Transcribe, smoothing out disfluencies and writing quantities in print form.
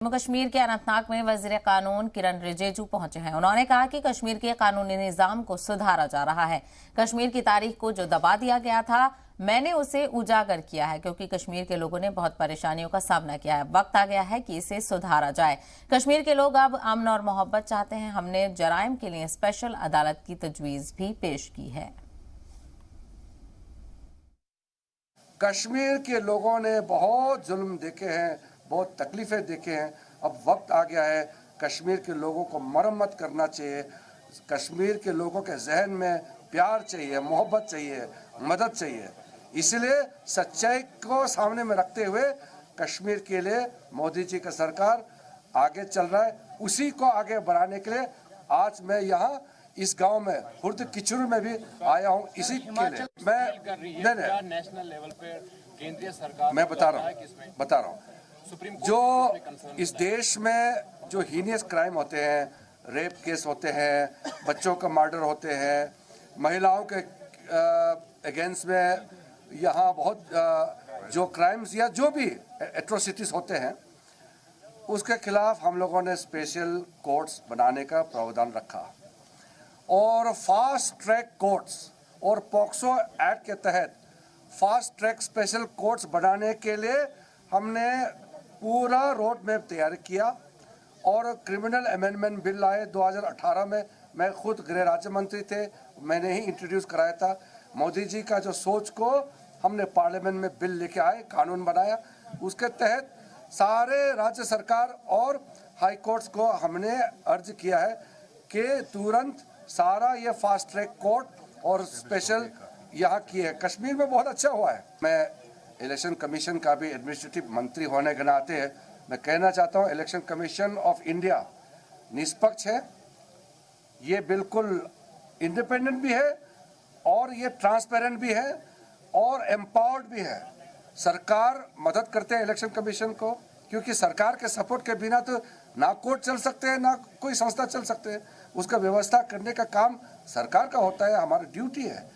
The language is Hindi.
जम्मू कश्मीर के अनंतनाग में वजीर कानून किरण रिजिजू पहुंचे हैं। उन्होंने कहा कि कश्मीर के कानूनी निजाम को सुधारा जा रहा है। कश्मीर की तारीख को जो दबा दिया गया था, मैंने उसे उजागर किया है, क्योंकि कश्मीर के लोगों ने बहुत परेशानियों का सामना किया है। वक्त आ गया है कि इसे सुधारा जाए। कश्मीर के लोग अब अमन और मोहब्बत चाहते हैं। हमने जराइम के लिए स्पेशल अदालत की तजवीज भी पेश की है। कश्मीर के लोगों ने बहुत जुल्म देखे हैं, बहुत तकलीफ़ें देखे हैं। अब वक्त आ गया है, कश्मीर के लोगों को मरम्मत करना चाहिए। कश्मीर के लोगों के जहन में प्यार चाहिए, मोहब्बत चाहिए, मदद चाहिए। इसलिए सच्चाई को सामने में रखते हुए कश्मीर के लिए मोदी जी का सरकार आगे चल रहा है। उसी को आगे बढ़ाने के लिए आज मैं यहाँ इस गांव में खुर्द किचुर में भी आया हूँ। इसी के लिए मैं नेशनल लेवल पे केंद्रीय सरकार मैं बता रहा हूँ जो इस देश में जो हीनियस क्राइम होते हैं, रेप केस होते हैं, बच्चों का मर्डर होते हैं, महिलाओं के अगेंस्ट में यहाँ बहुत जो क्राइम्स या जो भी एट्रोसिटीज होते हैं, उसके खिलाफ हम लोगों ने स्पेशल कोर्ट्स बनाने का प्रावधान रखा और फास्ट ट्रैक कोर्ट्स और पॉक्सो एक्ट के तहत फास्ट ट्रैक स्पेशल कोर्ट्स बनाने के लिए हमने पूरा रोड मैप तैयार किया और क्रिमिनल अमेंडमेंट बिल लाए 2018 में। मैं खुद गृह राज्य मंत्री थे, मैंने ही इंट्रोड्यूस कराया था। मोदी जी का जो सोच को हमने पार्लियामेंट में बिल लेके आए, कानून बनाया। उसके तहत सारे राज्य सरकार और हाई कोर्ट्स को हमने अर्ज किया है कि तुरंत सारा ये फास्ट ट्रैक कोर्ट और स्पेशल यहाँ की है। कश्मीर में बहुत अच्छा हुआ है। मैं इलेक्शन कमीशन का भी एडमिनिस्ट्रेटिव मंत्री होने के नाते मैं कहना चाहता हूँ, इलेक्शन कमीशन ऑफ इंडिया निष्पक्ष है, ये बिल्कुल इंडिपेंडेंट भी है और ये ट्रांसपेरेंट भी है और एम्पावर्ड भी है। सरकार मदद करते हैं इलेक्शन कमीशन को, क्योंकि सरकार के सपोर्ट के बिना तो ना कोर्ट चल सकते हैं, ना कोई संस्था चल सकते हैं। उसका व्यवस्था करने का काम सरकार का होता है, हमारी ड्यूटी है।